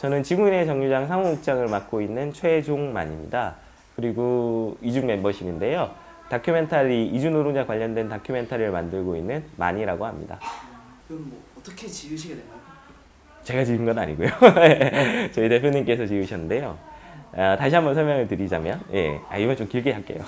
저는 지구인의 정류장 상호국장을 맡고 있는 최종만입니다. 그리고 이중 멤버십인데요. 다큐멘터리 이주 노동자 관련된 다큐멘터리를 만들고 있는 만이라고 합니다. 그럼 뭐 어떻게 지으시게 됐나요? 제가 지은 건 아니고요. 저희 대표님께서 지으셨는데요. 다시 한번 설명을 드리자면, 이건 좀 길게 할게요.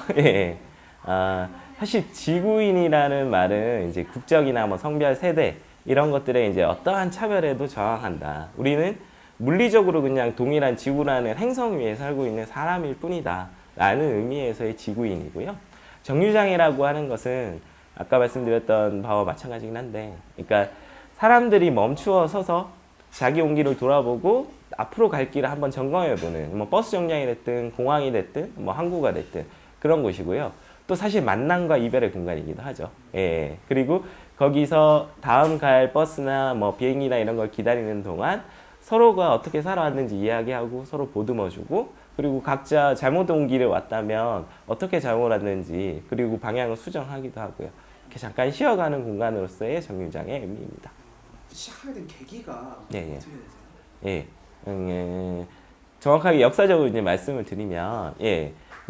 사실 지구인이라는 말은 이제 국적이나 뭐 성별, 세대 이런 것들에 이제 어떠한 차별에도 저항한다. 우리는 물리적으로 그냥 동일한 지구라는 행성 위에 살고 있는 사람일 뿐이다. 라는 의미에서의 지구인이고요. 정류장이라고 하는 것은 아까 말씀드렸던 바와 마찬가지긴 한데, 그러니까 사람들이 멈추어 서서 자기 온기를 돌아보고 앞으로 갈 길을 한번 점검해보는, 뭐 버스 정류장이 됐든 공항이 됐든 뭐 항구가 됐든 그런 곳이고요. 또 사실 만남과 이별의 공간이기도 하죠. 그리고 거기서 다음 갈 버스나 뭐 비행기나 이런 걸 기다리는 동안 서로가 어떻게 살아왔는지 이야기하고 서로 보듬어주고, 그리고 각자 잘못 온 길에 왔다면 어떻게 잘못 왔는지, 그리고 방향을 수정하기도 하고요. 이렇게 잠깐 쉬어가는 공간으로서의 정류장의 의미입니다. 시작하게 된 계기가 예, 예. 어떻게 되세요? 정확하게 역사적으로 이제 말씀을 드리면,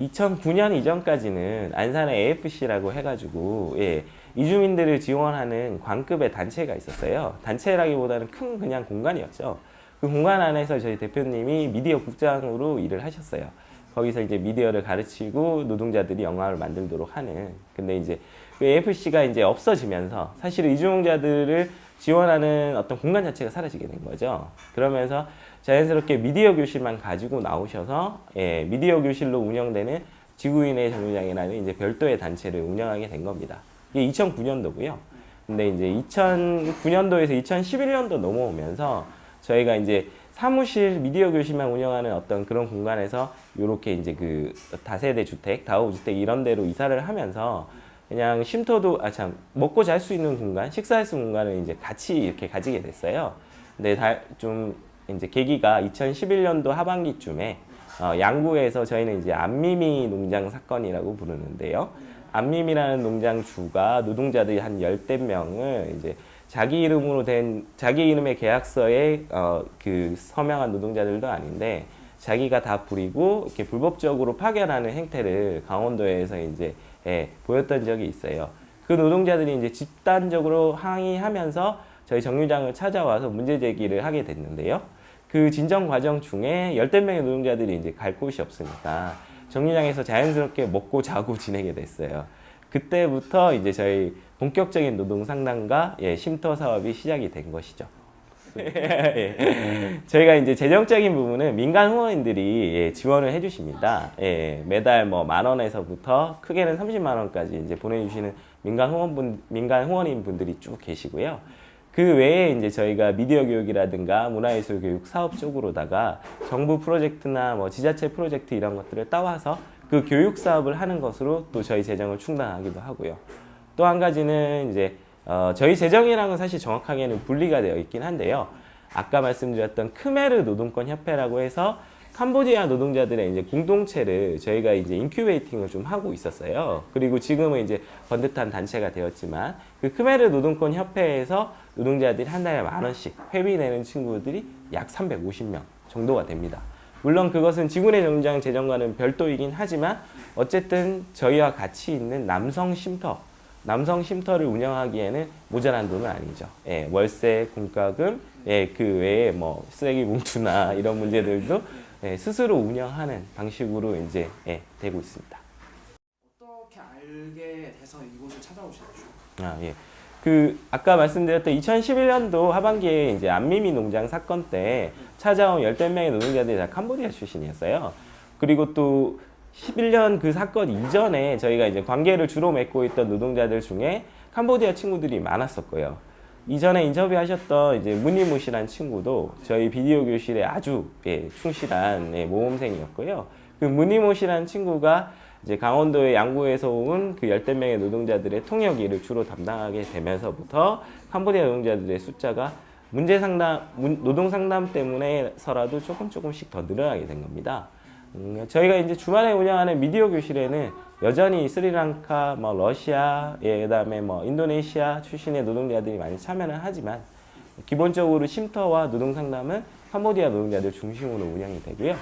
2009년 이전까지는 안산에 AFC라고 해가지고, 이주민들을 지원하는 관급의 단체가 있었어요. 단체라기보다는 큰 그냥 공간이었죠. 그 공간 안에서 저희 대표님이 미디어 국장으로 일을 하셨어요. 거기서 이제 미디어를 가르치고 노동자들이 영화를 만들도록 하는. 근데 이제 그 AFC가 이제 없어지면서 사실 이주용자들을 지원하는 어떤 공간 자체가 사라지게 된 거죠. 그러면서 자연스럽게 미디어 교실만 가지고 나오셔서 미디어 교실로 운영되는 지구인의 정류장이라는 이제 별도의 단체를 운영하게 된 겁니다. 이게 2009년도고요. 근데 이제 2009년도에서 2011년도 넘어오면서 저희가 이제 사무실 미디어 교실만 운영하는 어떤 그런 공간에서 이렇게 이제 그 다세대 주택, 다오 주택 이런 데로 이사를 하면서 그냥 쉼터도 먹고 잘 수 있는 공간, 식사할 수 있는 공간을 이제 같이 이렇게 가지게 됐어요. 근데 좀 이제 계기가 2011년도 하반기쯤에 양구에서 저희는 이제 안미미 농장 사건이라고 부르는데요. 안미미라는 농장 주가 노동자들이 한 10대 명을 이제 자기 이름의 계약서에 그 서명한 노동자들도 아닌데 자기가 다 부리고 이렇게 불법적으로 파견하는 행태를 강원도에서 이제 보였던 적이 있어요. 그 노동자들이 이제 집단적으로 항의하면서 저희 정류장을 찾아와서 문제 제기를 하게 됐는데요. 그 진정 과정 중에 10대 명의 노동자들이 이제 갈 곳이 없으니까 정류장에서 자연스럽게 먹고 자고 지내게 됐어요. 그때부터 이제 저희 본격적인 노동 상담과 쉼터 사업이 시작이 된 것이죠. 저희가 이제 재정적인 부분은 민간 후원인들이 지원을 해주십니다. 매달 뭐 10,000원에서부터 크게는 30만 원까지 이제 보내주시는 민간 후원인 분들이 쭉 계시고요. 그 외에 이제 저희가 미디어 교육이라든가 문화예술 교육 사업 쪽으로다가 정부 프로젝트나 뭐 지자체 프로젝트 이런 것들을 따와서 그 교육 사업을 하는 것으로 또 저희 재정을 충당하기도 하고요. 또 한 가지는 이제 저희 재정이랑은 사실 정확하게는 분리가 되어 있긴 한데요. 아까 말씀드렸던 크메르 노동권 협회라고 해서 캄보디아 노동자들의 이제 공동체를 저희가 이제 인큐베이팅을 좀 하고 있었어요. 그리고 지금은 이제 번듯한 단체가 되었지만 그 크메르 노동권 협회에서 노동자들이 한 달에 10,000원씩 회비 내는 친구들이 약 350명 정도가 됩니다. 물론 그것은 지구내 정류장 재정과는 별도이긴 하지만 어쨌든 저희와 같이 있는 남성 쉼터를 운영하기에는 모자란 돈은 아니죠. 월세, 공과금, 그 외에 뭐 쓰레기 봉투나 이런 문제들도 스스로 운영하는 방식으로 이제 되고 있습니다. 어떻게 알게 돼서 이곳을 찾아오셨죠? 아까 말씀드렸던 2011년도 하반기에 이제 안미미 농장 사건 때 찾아온 10대 명의 노동자들이 다 캄보디아 출신이었어요. 그리고 또 11년 그 사건 이전에 저희가 이제 관계를 주로 맺고 있던 노동자들 중에 캄보디아 친구들이 많았었고요. 이전에 인터뷰하셨던 이제 무니무시란 친구도 저희 비디오 교실에 아주 충실한 모험생이었고요. 그 무니무시란 친구가 이제 강원도의 양구에서 온 그 10대 명의 노동자들의 통역 일을 주로 담당하게 되면서부터 캄보디아 노동자들의 숫자가 노동 상담 때문에서라도 조금씩 더 늘어나게 된 겁니다. 저희가 이제 주말에 운영하는 미디어 교실에는 여전히 스리랑카, 러시아, 그다음에 인도네시아 출신의 노동자들이 많이 참여를 하지만 기본적으로 쉼터와 노동 상담은 캄보디아 노동자들 중심으로 운영이 되고요.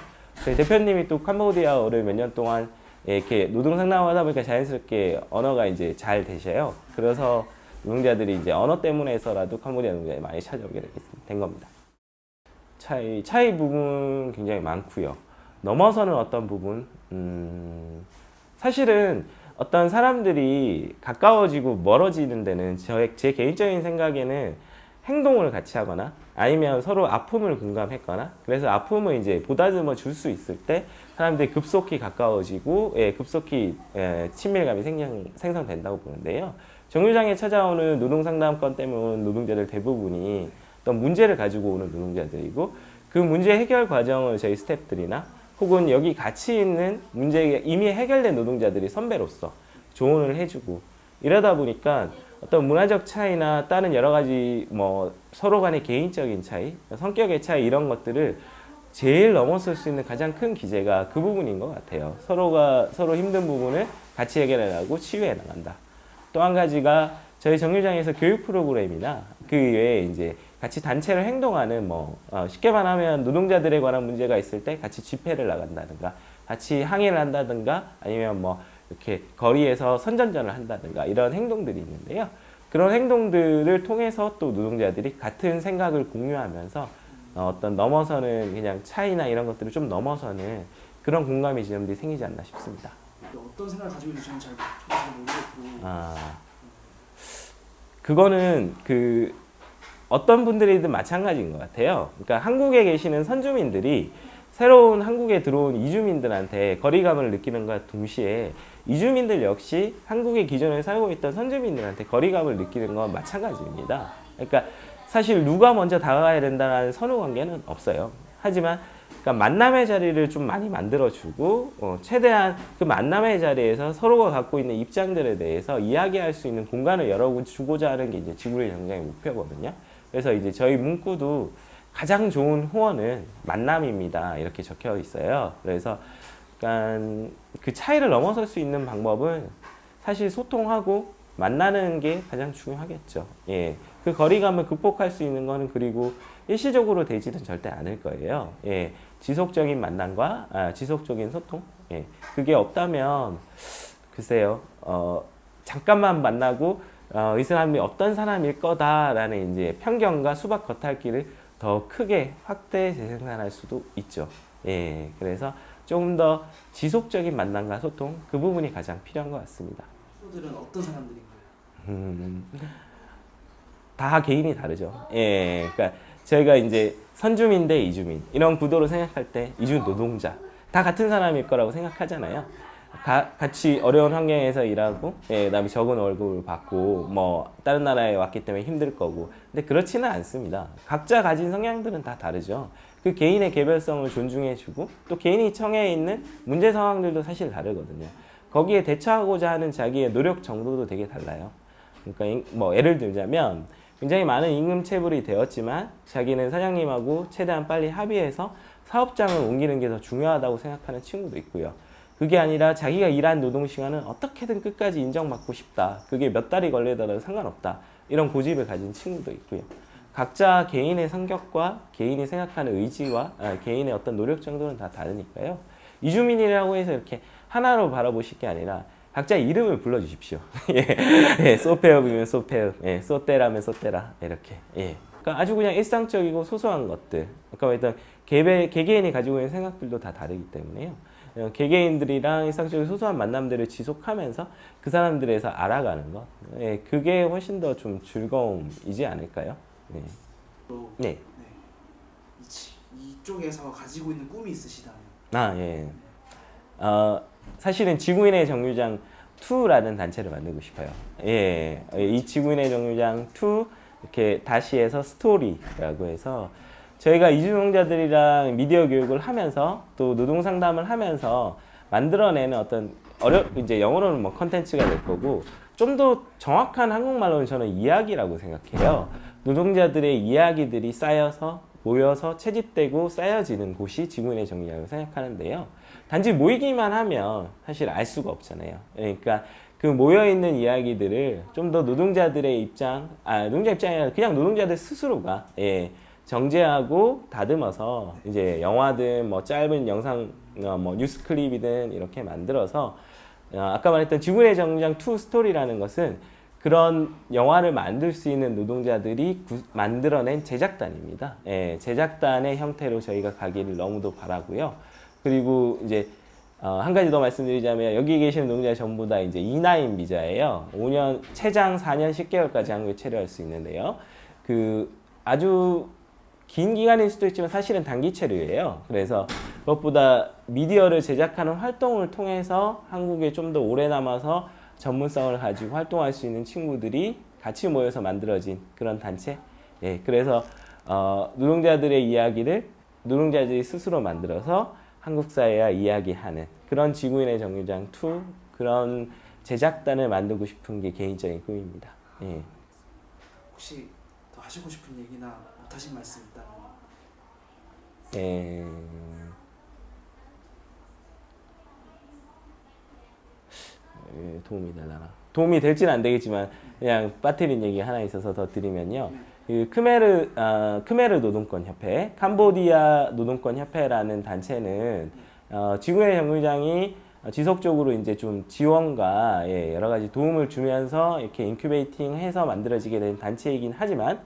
저희 대표님이 또 캄보디아어를 몇 년 동안 이렇게 노동 상담하다 보니까 자연스럽게 언어가 이제 잘 되셔요. 그래서 노동자들이 이제 언어 때문에서라도 캄보디아 노동자들이 많이 찾아오게 된 겁니다. 차이 부분 굉장히 많고요. 넘어서는 어떤 부분, 사실은 어떤 사람들이 가까워지고 멀어지는 데는 제 개인적인 생각에는 행동을 같이 하거나 아니면 서로 아픔을 공감했거나 그래서 아픔을 이제 보다듬어 줄 수 있을 때 사람들이 급속히 가까워지고 급속히 친밀감이 생성된다고 보는데요. 정류장에 찾아오는 노동상담건 때문에 오는 노동자들 대부분이 어떤 문제를 가지고 오는 노동자들이고 그 문제 해결 과정을 저희 스태프들이나 혹은 여기 같이 있는 문제가 이미 해결된 노동자들이 선배로서 조언을 해주고 이러다 보니까 어떤 문화적 차이나 다른 여러 가지 뭐 서로 간의 개인적인 차이, 성격의 차이 이런 것들을 제일 넘어설 수 있는 가장 큰 기제가 그 부분인 것 같아요. 서로가 서로 힘든 부분을 같이 해결해 나가고 치유해 나간다. 또 한 가지가 저희 정류장에서 교육 프로그램이나 그 외에 이제 같이 단체로 행동하는 쉽게 말하면 노동자들에 관한 문제가 있을 때 같이 집회를 나간다든가 같이 항의를 한다든가 아니면 이렇게 거리에서 선전전을 한다든가 이런 행동들이 있는데요. 그런 행동들을 통해서 또 노동자들이 같은 생각을 공유하면서 어떤 넘어서는 그냥 차이나 이런 것들을 좀 넘어서는 그런 공감의 지점들이 생기지 않나 싶습니다. 어떤 생각을 가지고 있는지 저는 잘 모르겠고. 그거는 어떤 분들이든 마찬가지인 것 같아요. 그러니까 한국에 계시는 선주민들이 새로운 한국에 들어온 이주민들한테 거리감을 느끼는 것과 동시에 이주민들 역시 한국의 기존에 살고 있던 선주민들한테 거리감을 느끼는 건 마찬가지입니다. 그러니까 사실 누가 먼저 다가가야 된다는 선후 관계는 없어요. 하지만 그러니까 만남의 자리를 좀 많이 만들어주고 최대한 그 만남의 자리에서 서로가 갖고 있는 입장들에 대해서 이야기할 수 있는 공간을 열어주고자 하는 게 이제 지구의 정장의 목표거든요. 그래서 이제 저희 문구도 가장 좋은 후원은 만남입니다. 이렇게 적혀 있어요. 그래서 약간 그 차이를 넘어설 수 있는 방법은 사실 소통하고 만나는 게 가장 중요하겠죠. 예. 그 거리감을 극복할 수 있는 거는 그리고 일시적으로 되지는 절대 않을 거예요. 예. 지속적인 만남과 지속적인 소통. 예. 그게 없다면 글쎄요. 잠깐만 만나고 이 사람이 어떤 사람일 거다라는 이제 편견과 수박 겉핥기를 더 크게 확대 재생산할 수도 있죠. 예. 그래서 조금 더 지속적인 만남과 소통 그 부분이 가장 필요한 것 같습니다. 친구들은 어떤 사람들인가요? 다 개인이 다르죠. 예, 그러니까 저희가 이제 선주민 대 이주민 이런 구도로 생각할 때 이주 노동자 다 같은 사람일 거라고 생각하잖아요. 같이 어려운 환경에서 일하고, 그다음에 적은 월급을 받고, 다른 나라에 왔기 때문에 힘들 거고. 근데 그렇지는 않습니다. 각자 가진 성향들은 다 다르죠. 그 개인의 개별성을 존중해주고, 또 개인이 처해 있는 문제 상황들도 사실 다르거든요. 거기에 대처하고자 하는 자기의 노력 정도도 되게 달라요. 그러니까 예를 들자면, 굉장히 많은 임금 체불이 되었지만, 자기는 사장님하고 최대한 빨리 합의해서 사업장을 옮기는 게 더 중요하다고 생각하는 친구도 있고요. 그게 아니라 자기가 일한 노동시간은 어떻게든 끝까지 인정받고 싶다. 그게 몇 달이 걸리더라도 상관없다. 이런 고집을 가진 친구도 있고요. 각자 개인의 성격과 개인이 생각하는 의지와 개인의 어떤 노력 정도는 다 다르니까요. 이주민이라고 해서 이렇게 하나로 바라보실 게 아니라 각자 이름을 불러주십시오. 예, 소페업이면 소페업, 소떼라면 소떼라 이렇게. 예. 그러니까 아주 그냥 일상적이고 소소한 것들. 그러니까 일단 개개인이 가지고 있는 생각들도 다 다르기 때문에요. 개개인들이랑 일상적인 소소한 만남들을 지속하면서 그 사람들에서 알아가는 것. 예, 그게 훨씬 더 좀 즐거움이지 않을까요? 네. 네. 이쪽에서 가지고 있는 꿈이 있으시다면? 예. 사실은 지구인의 정류장 2라는 단체를 만들고 싶어요. 예. 이 지구인의 정류장 2 이렇게 다시 해서 스토리라고 해서 저희가 이주노동자들이랑 미디어 교육을 하면서 또 노동 상담을 하면서 만들어내는 어떤 이제 영어로는 컨텐츠가 될 거고 좀 더 정확한 한국말로는 저는 이야기라고 생각해요. 노동자들의 이야기들이 쌓여서 모여서 채집되고 쌓여지는 곳이 지구인의 정리라고 생각하는데요. 단지 모이기만 하면 사실 알 수가 없잖아요. 그러니까 그 모여있는 이야기들을 좀 더 노동자들의 입장, 노동자 입장이 아니라 그냥 노동자들 스스로가 정제하고 다듬어서 이제 영화든 뭐 짧은 영상 뭐 뉴스 클립이든 이렇게 만들어서 아까 말했던 지구의 정류장 2 스토리라는 것은 그런 영화를 만들 수 있는 노동자들이 만들어낸 제작단입니다. 예, 제작단의 형태로 저희가 가기를 너무도 바라고요. 그리고 이제 한 가지 더 말씀드리자면 여기 계시는 노동자 전부 다 이제 E9 비자예요. 5년 최장 4년 10개월까지 한국에 체류할 수 있는데요. 그 아주 긴 기간일 수도 있지만 사실은 단기 체류예요. 그래서 그것보다 미디어를 제작하는 활동을 통해서 한국에 좀 더 오래 남아서 전문성을 가지고 활동할 수 있는 친구들이 같이 모여서 만들어진 그런 단체. 예, 그래서 노동자들의 이야기를 노동자들이 스스로 만들어서 한국 사회와 이야기하는 그런 지구인의 정류장 2 그런 제작단을 만들고 싶은 게 개인적인 꿈입니다. 예. 혹시 더 하시고 싶은 얘기나 못하신 말씀 있다면? 예. 도움이 되려나? 도움이 될지는 안 되겠지만 그냥 빠뜨린 얘기 하나 있어서 더 드리면요. 그 크메르 노동권 협회, 캄보디아 노동권 협회라는 단체는 지구의 정류장이 지속적으로 이제 좀 지원과 여러 가지 도움을 주면서 이렇게 인큐베이팅해서 만들어지게 된 단체이긴 하지만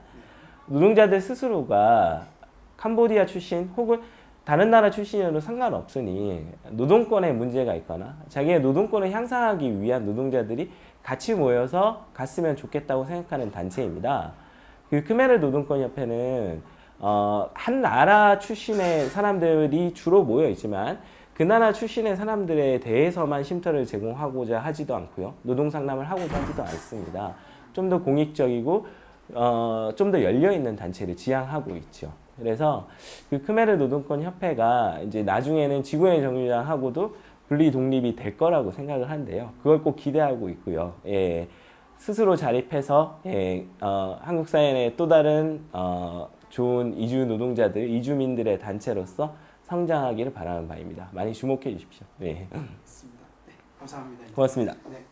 노동자들 스스로가 캄보디아 출신 혹은 다른 나라 출신이어도 상관없으니 노동권에 문제가 있거나 자기의 노동권을 향상하기 위한 노동자들이 같이 모여서 갔으면 좋겠다고 생각하는 단체입니다. 그 크메르 노동권 협회는 한 나라 출신의 사람들이 주로 모여 있지만 그 나라 출신의 사람들에 대해서만 쉼터를 제공하고자 하지도 않고요. 노동 상담을 하고자 하지도 않습니다. 좀 더 공익적이고 좀 더 열려 있는 단체를 지향하고 있죠. 그래서 그 크메르 노동권 협회가 이제 나중에는 지구의 정류장하고도 분리 독립이 될 거라고 생각을 한데요. 그걸 꼭 기대하고 있고요. 예, 스스로 자립해서 한국 사회의 또 다른 좋은 이주 노동자들, 이주민들의 단체로서 성장하기를 바라는 바입니다. 많이 주목해 주십시오. 네. 맞습니다. 네, 감사합니다. 고맙습니다. 네.